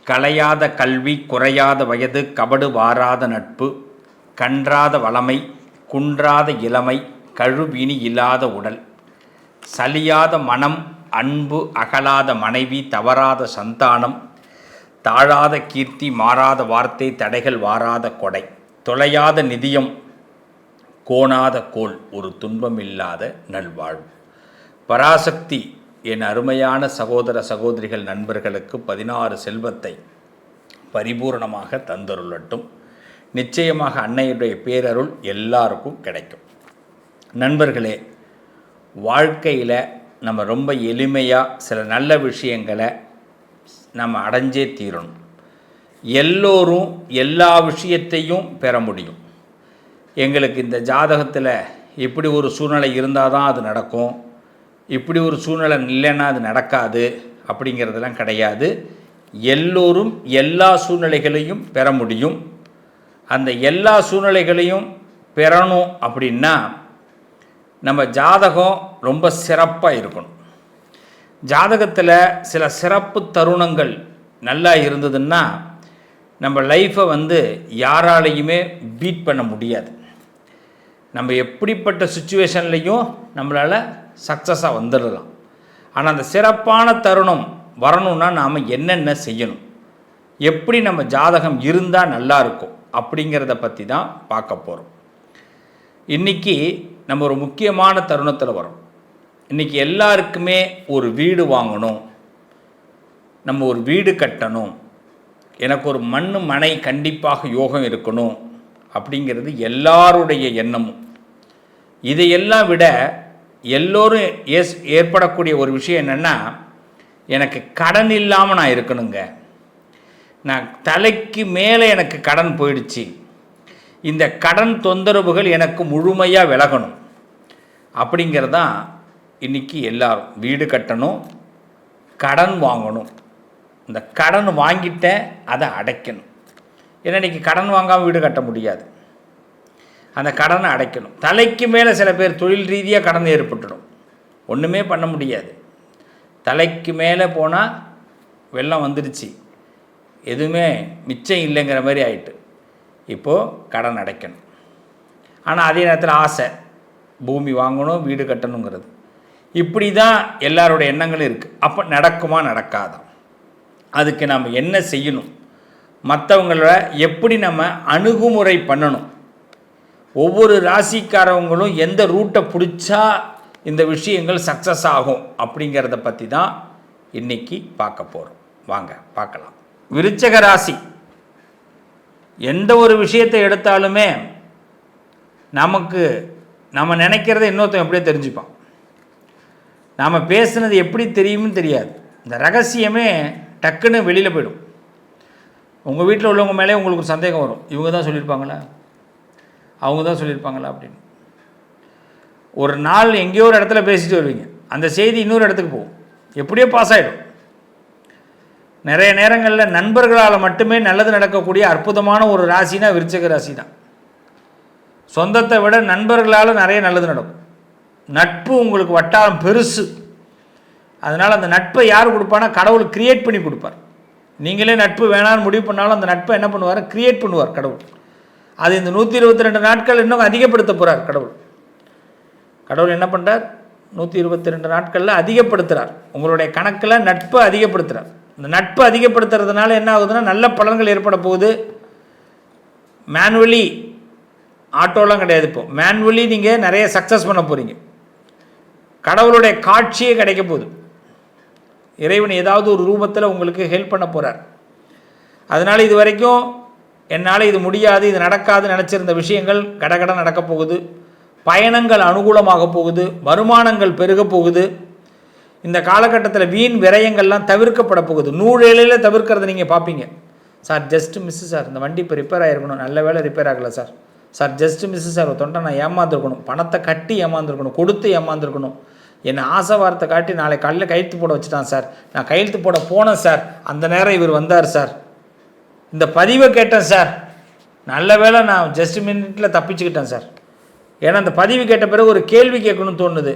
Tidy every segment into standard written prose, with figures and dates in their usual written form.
கலையாத கல்வி, குறையாத வயது, கபடு வாராத நட்பு, கன்றாத வளமை, குன்றாத இளமை, கழுவினி இல்லாத உடல், சலியாத மனம், அன்பு அகலாத மனைவி, தவறாத சந்தானம், தாழாத கீர்த்தி, மாறாத வார்த்தை, தடைகள் வாராத கொடை, தொலையாத நிதியம், கோணாத கோல், ஒரு துன்பமில்லாத நல்வாழ்வு. பராசக்தி என் அருமையான சகோதர சகோதரிகள் நண்பர்களுக்கு 16 செல்வத்தை பரிபூர்ணமாக தந்தருளட்டும். நிச்சயமாக அன்னையுடைய பேரருள் எல்லாருக்கும் கிடைக்கும். நண்பர்களே, வாழ்க்கையில் நம்ம ரொம்ப எளிமையாக சில நல்ல விஷயங்களை நம்ம அடைஞ்சே தீரணும். எல்லோரும் எல்லா விஷயத்தையும் பெற முடியும். எங்களுக்கு இந்த ஜாதகத்தில் இப்படி ஒரு சூழ்நிலை இருந்தால் தான் அது நடக்கும், இப்படி ஒரு சூழ்நிலை இல்லைன்னா அது நடக்காது அப்படிங்கிறதெல்லாம் கிடையாது. எல்லோரும் எல்லா சூழ்நிலைகளையும் பெற முடியும். அந்த எல்லா சூழ்நிலைகளையும் பெறணும் அப்படின்னா நம்ம ஜாதகம் ரொம்ப சிறப்பாக இருக்கணும். ஜாதகத்தில் சில சிறப்பு தருணங்கள் நல்லா இருந்ததுன்னா நம்ம லைஃப்பை யாராலையுமே பீட் பண்ண முடியாது. நம்ம எப்படிப்பட்ட சுச்சுவேஷன்லையும் நம்மளால் சக்ஸஸாக வந்துடலாம். ஆனால் அந்த சிறப்பான தருணம் வரணும்னா நாம் என்னென்ன செய்யணும், எப்படி நம்ம ஜாதகம் இருந்தால் நல்லா இருக்கும் அப்படிங்கிறத பற்றி தான் பார்க்க போகிறோம். இன்றைக்கி நம்ம ஒரு முக்கியமான தருணத்தில் வரோம். இன்றைக்கி எல்லாருக்குமே ஒரு வீடு வாங்கணும், நம்ம ஒரு வீடு கட்டணும், எனக்கு ஒரு மனை கண்டிப்பாக யோகம் இருக்கணும் அப்படிங்கிறது எல்லாருடைய எண்ணமும். இதையெல்லாம் விட எல்லோரும் ஏற்படக்கூடிய ஒரு விஷயம் என்னென்னா, எனக்கு கடன் இல்லாமல் நான் இருக்கணுங்க, நான் தலைக்கு மேலே எனக்கு கடன் போயிடுச்சு, இந்த கடன் தொந்தரவுகள் எனக்கு முழுமையாக விலகணும் அப்படிங்கிறதான் இன்றைக்கி எல்லாரும். வீடு கட்டணும், கடன் வாங்கணும், இந்த கடன் வாங்கிட்டேன் அதை அடைக்கணும். ஏன்னா இன்றைக்கி கடன் வாங்காமல் வீடு கட்ட முடியாது, அந்த கடனை அடைக்கணும். தலைக்கு மேலே சில பேர் தொழில் ரீதியாக கடன் ஏற்பட்டுடும், ஒன்றுமே பண்ண முடியாது. தலைக்கு மேலே போனால் வெள்ளம் வந்துடுச்சு, எதுவுமே மிச்சம் இல்லைங்கிற மாதிரி ஆயிட்டு. இப்போது கடன் அடைக்கணும். ஆனால் அதே நேரத்தில் ஆசை, பூமி வாங்கணும், வீடு கட்டணுங்கிறது. இப்படி தான் எல்லாரோட எண்ணங்களும் இருக்குது. அப்போ நடக்குமா நடக்காதா, அதுக்கு நம்ம என்ன செய்யணும், மற்றவங்கள எப்படி நம்ம அணுகுமுறை பண்ணணும், ஒவ்வொரு ராசிக்காரவங்களும் எந்த ரூட்டை பிடிச்சா இந்த விஷயங்கள் சக்ஸஸ் ஆகும் அப்படிங்கிறத பற்றி தான் இன்றைக்கி பார்க்க போகிறோம். வாங்க பார்க்கலாம். விருச்சக ராசி, எந்த ஒரு விஷயத்தை எடுத்தாலுமே நம்ம நினைக்கிறத இன்னொருத்தன் எப்படியே தெரிஞ்சுப்பான். நாம் பேசுனது எப்படி தெரியும்னு தெரியாது. இந்த ரகசியமே டக்குன்னு வெளியில் போயிடும். உங்கள் வீட்டில் உள்ளவங்க மேலே உங்களுக்கு ஒரு சந்தேகம் வரும், இவங்க தான் சொல்லியிருப்பாங்களா, அவங்க தான் சொல்லியிருப்பாங்களா அப்படின்னு. ஒரு நாள் எங்கேயோ ஒரு இடத்துல பேசிட்டு வருவீங்க, அந்த செய்தி இன்னொரு இடத்துக்கு போகும், எப்படியோ பாஸ் ஆகிடும். நிறைய நேரங்களில் நண்பர்களால் மட்டுமே நல்லது நடக்கக்கூடிய அற்புதமான ஒரு ராசினா விருச்சிக ராசி தான். சொந்தத்தை விட நண்பர்களால் நிறைய நல்லது நடக்கும். நட்பு உங்களுக்கு வட்டாரம் பெருசு. அதனால் அந்த நட்பை யார் கொடுப்பானா, கடவுள் கிரியேட் பண்ணி கொடுப்பார். நீங்களே நட்பு வேணான்னு முடிவு பண்ணாலும் அந்த நட்பை என்ன பண்ணுவார், கிரியேட் பண்ணுவார் கடவுள். அது இந்த 122 நாட்கள் இன்னும் அதிகப்படுத்த போகிறார் கடவுள். கடவுள் என்ன பண்ணுறார், 122 நாட்களில் அதிகப்படுத்துகிறார். உங்களுடைய கணக்கில் நட்பை அதிகப்படுத்துகிறார். இந்த நட்பை அதிகப்படுத்துறதுனால என்ன ஆகுதுன்னா, நல்ல பலன்கள் ஏற்பட போகுது. மேனுவலி ஆட்டோலாம் கிடையாது, இப்போ மேனுவலி நீங்கள் நிறைய சக்ஸஸ் பண்ண போகிறீங்க. கடவுளுடைய காட்சியே கிடைக்க போகுது. இறைவன் ஏதாவது ஒரு ரூபத்தில் உங்களுக்கு ஹெல்ப் பண்ண போகிறார். அதனால் இது வரைக்கும் என்னால் இது முடியாது, இது நடக்காது நினச்சிருந்த விஷயங்கள் கடகட நடக்க போகுது. பயணங்கள் அனுகூலமாக போகுது, வருமானங்கள் பெருக போகுது. இந்த காலகட்டத்தில் வீண் விரயங்கள்லாம் தவிர்க்கப்பட போகுது. நூழலில் தவிர்க்கிறத நீங்கள் பார்ப்பீங்க. சார் ஜஸ்ட் மிஸ்ஸு சார், இந்த வண்டி இப்போ ரிப்பேர் ஆகிருக்கணும், நல்ல வேலை ரிப்பேர் ஆகலை sir. Sir just miss sir, ஒரு தொண்டை நான் ஏமாந்துருக்கணும், பணத்தை கட்டி ஏமாந்துருக்கணும், கொடுத்து ஏமாந்துருக்கணும், என்னை ஆசை வார்த்தை காட்டி நாளை காலையில் கையெழுத்து போட வச்சுட்டான் சார், நான் கையெழுத்து போட போனேன் சார், அந்த நேரம் இவர் வந்தார் சார், இந்த பதிவை கேட்டேன் சார், நல்ல வேளை நான் ஜஸ்ட் மினிட்டில் தப்பிச்சுக்கிட்டேன் சார். ஏன்னா அந்த பதிவு கேட்ட பிறகு ஒரு கேள்வி கேட்கணும்னு தோணுது,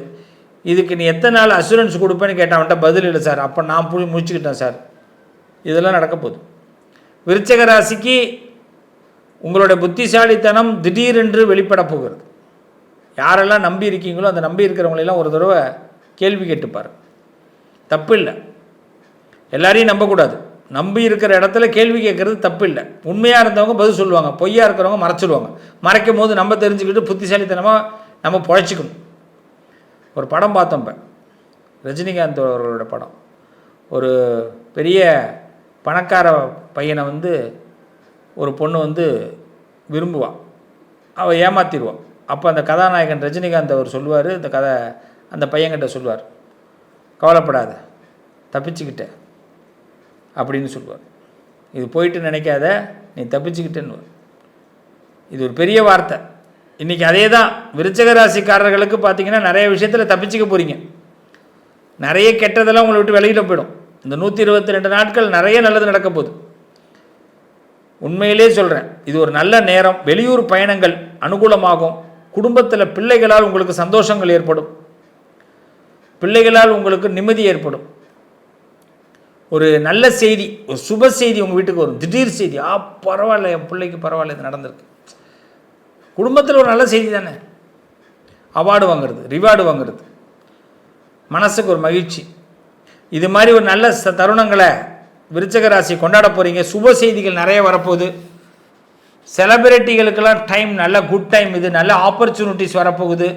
இதுக்கு நீ எத்தனை நாள் அசூரன்ஸ் கொடுப்பேன்னு கேட்டால் அவன்கிட்ட பதில் இல்லை சார், அப்போ நான் போய் முடிச்சுக்கிட்டேன் சார். இதெல்லாம் நடக்க போகுது. விருச்சிக ராசிக்கு உங்களுடைய புத்திசாலித்தனம் திடீரென்று வெளிப்பட போகிறது. யாரெல்லாம் நம்பி இருக்கீங்களோ அந்த நம்பி இருக்கிறவங்களெல்லாம் ஒரு தடவை கேள்வி கேட்டுப்பார். தப்பு இல்லை, எல்லாரையும் நம்பக்கூடாது. நம்பி இருக்கிற இடத்துல கேள்வி கேட்குறது தப்பு இல்லை. உண்மையாக இருந்தவங்க பதில் சொல்லுவாங்க, பொய்யா இருக்கிறவங்க மறைச்சிடுவாங்க. மறைக்கும் போது நம்ம தெரிஞ்சுக்கிட்டு புத்திசாலித்தனமாக நம்ம பொழைச்சிக்கணும். ஒரு படம் பார்த்தோம், இப்போ ரஜினிகாந்த் அவர்களோட படம். ஒரு பெரிய பணக்கார பையனை ஒரு பொண்ணு விரும்புவாள், அவள் ஏமாற்றிடுவாள். அப்போ அந்த கதாநாயகன் ரஜினிகாந்த் அவர் சொல்லுவார், இந்த கதை அந்த பையன்கிட்ட சொல்லுவார், கவலைப்படாத தப்பிச்சுக்கிட்ட அப்படின்னு சொல்லுவார். இது போயிட்டு நினைக்காத, நீ தப்பிச்சுக்கிட்டேன்னு. இது ஒரு பெரிய வார்த்தை. இன்றைக்கி அதே தான் விருச்சிக ராசிக்காரர்களுக்கு பார்த்தீங்கன்னா நிறைய விஷயத்தில் தப்பிச்சுக்க போகிறீங்க. நிறைய கெட்டதெல்லாம் உங்களை விட்டு வெளியில் போயிடும். இந்த 122 நாட்கள் நிறைய நல்லது நடக்க போகுது. உண்மையிலே சொல்கிறேன், இது ஒரு நல்ல நேரம். வெளியூர் பயணங்கள் அனுகூலமாகும். குடும்பத்தில் பிள்ளைகளால் உங்களுக்கு சந்தோஷங்கள் ஏற்படும். பிள்ளைகளால் உங்களுக்கு நிம்மதி ஏற்படும். ஒரு நல்ல செய்தி, ஒரு சுப செய்தி உங்கள் வீட்டுக்கு வரும். திடீர் செய்தி, பரவாயில்ல, என் பிள்ளைக்கு பரவாயில்ல, இது நடந்திருக்கு. குடும்பத்தில் ஒரு நல்ல செய்தி தானே. அவார்டு வாங்குறது, ரிவார்டு வாங்குறது, மனசுக்கு ஒரு மகிழ்ச்சி. இது மாதிரி ஒரு நல்ல தருணங்களை விருச்சிக ராசி கொண்டாட போகிறீங்க. சுப செய்திகள் நிறைய வரப்போகுது. செலிபிரிட்டிகளுக்கெல்லாம் டைம், நல்ல குட் டைம். இது நல்ல ஆப்பர்ச்சுனிட்டிஸ் வரப்போகுது.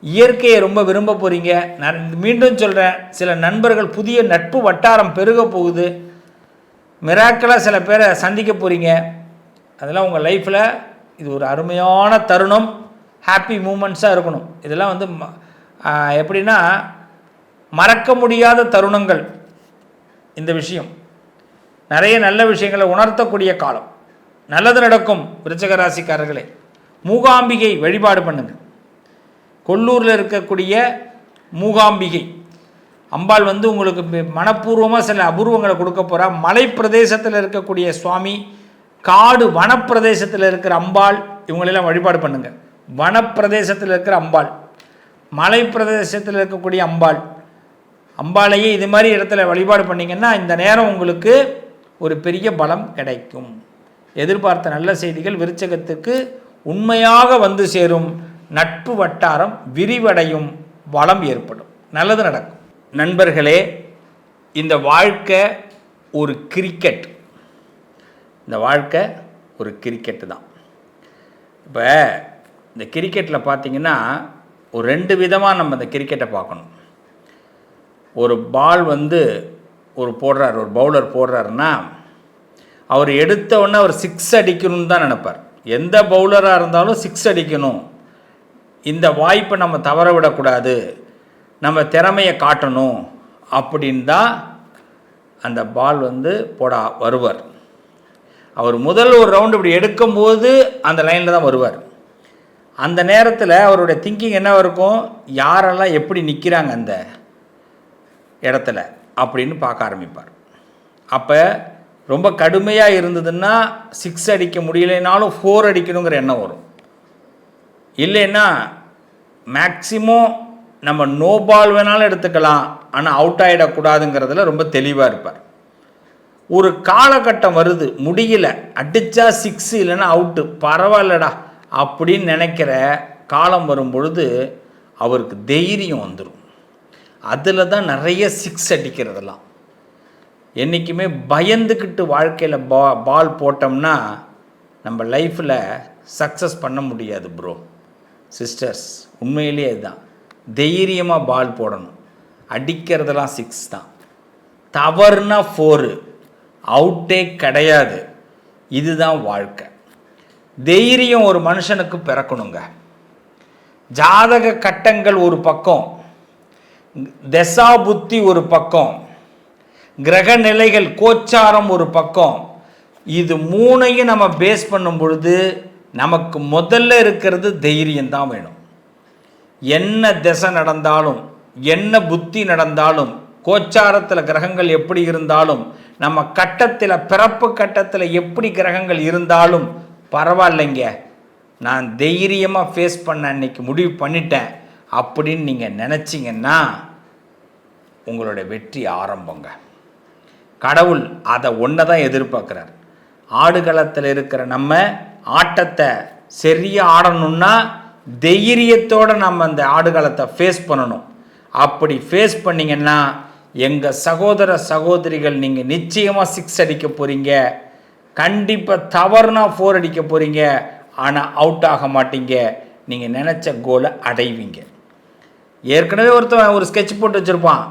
இயற்கையை ரொம்ப விரும்ப போகிறீங்க. மீண்டும் சொல்கிறேன், சில நண்பர்கள், புதிய நட்பு வட்டாரம் பெருக போகுது. மிராக்கலாக சில பேரை சந்திக்க போகிறீங்க. அதெல்லாம் உங்கள் லைஃப்பில் இது ஒரு அருமையான தருணம். ஹாப்பி மூமெண்ட்ஸாக இருக்கணும். இதெல்லாம் எப்படின்னா மறக்க முடியாத தருணங்கள். இந்த விஷயம் நிறைய நல்ல விஷயங்களை உணர்த்தக்கூடிய காலம். நல்லது நடக்கும். விருச்சிக ராசிக்காரர்களே, மூகாம்பிகை வழிபாடு பண்ணுங்கள். கொல்லூரில் இருக்கக்கூடிய மூகாம்பிகை அம்பாள் உங்களுக்கு மனப்பூர்வமாக சில அபூர்வங்களை கொடுக்க போகிறா. மலை பிரதேசத்தில் இருக்கக்கூடிய சுவாமி, காடு வனப்பிரதேசத்தில் இருக்கிற அம்பாள், இவங்களெல்லாம் வழிபாடு பண்ணுங்கள். வனப்பிரதேசத்தில் இருக்கிற அம்பாள், மலை பிரதேசத்தில் இருக்கக்கூடிய அம்பாள், அம்பாளையே இது மாதிரி இடத்துல வழிபாடு பண்ணிங்கன்னா இந்த நேரம் உங்களுக்கு ஒரு பெரிய பலம் கிடைக்கும். எதிர்பார்த்த நல்ல செய்திகள் விருச்சிகத்துக்கு உண்மையாக வந்து சேரும். நட்பு வட்டாரம் விரிவடையும். வளம் ஏற்படும். நல்லது நடக்கும். நண்பர்களே, இந்த வாழ்க்கை ஒரு கிரிக்கெட். இந்த வாழ்க்கை ஒரு கிரிக்கெட்டு தான். இப்போ இந்த கிரிக்கெட்டில் பார்த்திங்கன்னா ஒரு 2 விதமாக நம்ம இந்த கிரிக்கெட்டை பார்க்கணும். ஒரு பால் ஒரு போடுறார், ஒரு பவுலர் போடுறாருன்னா அவர் எடுத்த உடனே அவர் 6 அடிக்கணும்னு தான் நினைப்பார். எந்த பவுலராக இருந்தாலும் 6 அடிக்கணும், இந்த வாய்ப்பை நம்ம தவற விடக்கூடாது, நம்ம திறமையை காட்டணும் அப்படின்னு தான் அந்த பால் போட வருவார். அவர் முதல் ஒரு ரவுண்டு இப்படி எடுக்கும்போது அந்த லைனில் தான் வருவார். அந்த நேரத்தில் அவருடைய திங்கிங் என்ன இருக்கும், யாரெல்லாம் எப்படி நிற்கிறாங்க அந்த இடத்துல அப்படின்னு பார்க்க ஆரம்பிப்பார். அப்போ ரொம்ப கடுமையாக இருந்ததுன்னா 6 அடிக்க முடியலைனாலும் 4 அடிக்கணுங்கிற எண்ணம் வரும். இல்லைன்னா மேக்சிமம் நம்ம நோ பால் வேணாலும் எடுத்துக்கலாம், ஆனால் அவுட் ஆகிடக்கூடாதுங்கிறதுல ரொம்ப தெளிவாக இருப்பார். ஒரு காலகட்டம் வருது, முடியல, அடித்தா 6 இல்லைன்னா அவுட்டு, பரவாயில்லடா அப்படின்னு நினைக்கிற காலம் வரும் பொழுது அவருக்கு தைரியம் வந்துடும். அதில் தான் நிறைய 6 அடிக்கிறதெல்லாம். என்றைக்குமே பயந்துக்கிட்டு வாழ்க்கையில் பால் போட்டோம்னா நம்ம லைஃப்பில் சக்ஸஸ் பண்ண முடியாது ப்ரோ சிஸ்டர்ஸ். உண்மையிலேயே இதுதான். தைரியமாக பால் போடணும். அடிக்கிறதெல்லாம் 6 தான். தவறுனா 4, அவுட்டே கிடையாது. இதுதான் வாழ்க்கை. தைரியம் ஒரு மனுஷனுக்கு பிறக்கணுங்க. ஜாதக கட்டங்கள் ஒரு பக்கம், தசா புத்தி ஒரு பக்கம், கிரக நிலைகள் கோச்சாரம் ஒரு பக்கம். இது 3ஐயும் நம்ம பேஸ் பண்ணும் பொழுது நமக்கு முதல்ல இருக்கிறது தைரியம் தான் வேணும். என்ன திசை நடந்தாலும், என்ன புத்தி நடந்தாலும், கோச்சாரத்தில் கிரகங்கள் எப்படி இருந்தாலும், நம்ம கட்டத்தில் பிறப்பு கட்டத்தில் எப்படி கிரகங்கள் இருந்தாலும் பரவாயில்லைங்க, நான் தைரியமாக ஃபேஸ் பண்ண அன்னைக்கு முடிவு பண்ணிட்டேன் அப்படின்னு நீங்கள் நினச்சிங்கன்னா உங்களுடைய வெற்றி ஆரம்பங்க. கடவுள் அதை ஒன்றை தான் எதிர்பார்க்குறார். ஆடுகளத்தில் இருக்கிற நம்ம ஆட்டத்தை சரியாக ஆடணும்னா தைரியத்தோடு நம்ம அந்த ஆடுகளத்தை ஃபேஸ் பண்ணணும். அப்படி ஃபேஸ் பண்ணிங்கன்னா எங்கள் சகோதர சகோதரிகள் நீங்கள் நிச்சயமாக 6 அடிக்க போகிறீங்க, கண்டிப்பாக தவறுனா 4 அடிக்க போகிறீங்க. ஆனால் அவுட் ஆக மாட்டீங்க, நீங்கள் நினச்ச கோலை அடைவீங்க. ஏற்கனவே ஒருத்தன் ஒரு ஸ்கெட்ச் போட்டு வச்சுருப்பான்,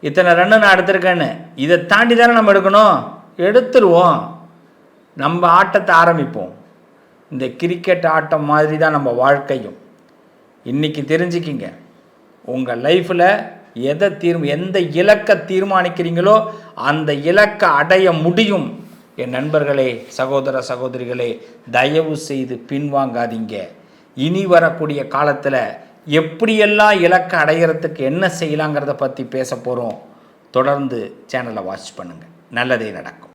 இத்தனை ரன்னு நான் எடுத்திருக்கேன்னு. இதை தாண்டி தானே நம்ம எடுக்கணும், எடுத்துருவோம். நம்ம ஆட்டத்தை ஆரம்பிப்போம். இந்த கிரிக்கெட் ஆட்டம் மாதிரி தான் நம்ம வாழ்க்கையும். இன்றைக்கி தெரிஞ்சுக்கிங்க, உங்கள் லைஃப்பில் எந்த இலக்கை தீர்மானிக்கிறீங்களோ அந்த இலக்கை அடைய முடியும். என் நண்பர்களே, சகோதர சகோதரிகளே, தயவு செய்து பின்வாங்காதீங்க. இனி வரக்கூடிய காலத்தில் எப்படியெல்லாம் இலக்கை அடைகிறதுக்கு என்ன செய்யலாங்கிறத பற்றி பேச போகிறோம். தொடர்ந்து சேனலை வாட்ச் பண்ணுங்கள். நல்லதே நடக்கும்.